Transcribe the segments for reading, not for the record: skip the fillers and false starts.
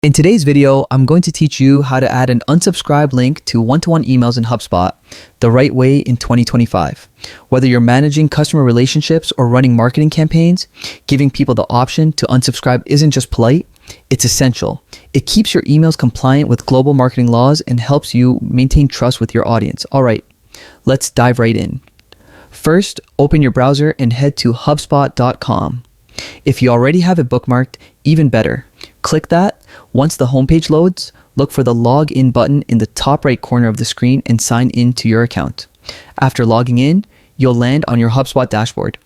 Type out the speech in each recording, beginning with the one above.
In today's video, I'm going to teach you how to add an unsubscribe link to one-to-one emails in HubSpot the right way in 2025. Whether you're managing customer relationships or running marketing campaigns, giving people the option to unsubscribe isn't just polite, it's essential. It keeps your emails compliant with global marketing laws and helps you maintain trust with your audience. All right, let's dive right in. First, open your browser and head to hubspot.com. If you already have it bookmarked, even better. Click that. Once the homepage loads, look for the login button in the top right corner of the screen and sign in to your account. After logging in, you'll land on your HubSpot dashboard.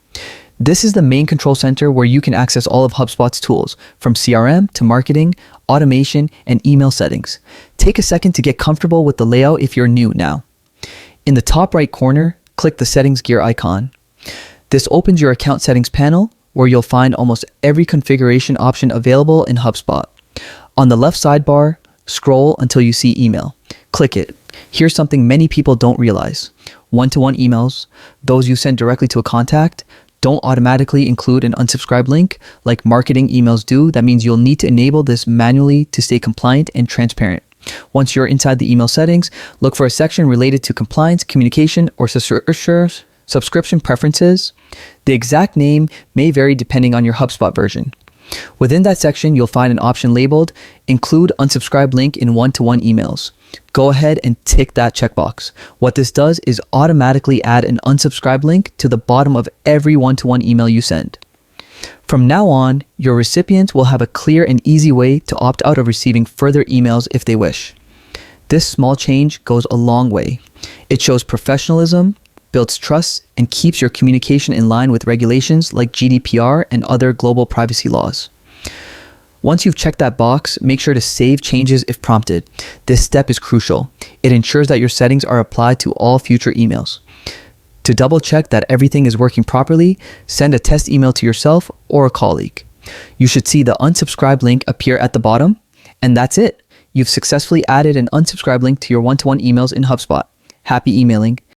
This is the main control center where you can access all of HubSpot's tools, from CRM to marketing, automation, and email settings. Take a second to get comfortable with the layout if you're new now. In the top right corner, click the settings gear icon. This opens your account settings panel, where you'll find almost every configuration option available in HubSpot. On the left sidebar, scroll until you see email. Click it. Here's something many people don't realize. One-to-one emails, those you send directly to a contact, don't automatically include an unsubscribe link like marketing emails do. That means you'll need to enable this manually to stay compliant and transparent. Once you're inside the email settings, look for a section related to compliance, communication, or subscription preferences. The exact name may vary depending on your HubSpot version. Within that section, you'll find an option labeled Include Unsubscribe Link in One-to-One Emails. Go ahead and tick that checkbox. What this does is automatically add an unsubscribe link to the bottom of every one-to-one email you send. From now on, your recipients will have a clear and easy way to opt out of receiving further emails if they wish. This small change goes a long way. It shows professionalism, builds trust, and keeps your communication in line with regulations like GDPR and other global privacy laws. Once you've checked that box, make sure to save changes if prompted. This step is crucial. It ensures that your settings are applied to all future emails. To double check that everything is working properly, send a test email to yourself or a colleague. You should see the unsubscribe link appear at the bottom, and that's it. You've successfully added an unsubscribe link to your one-to-one emails in HubSpot. Happy emailing.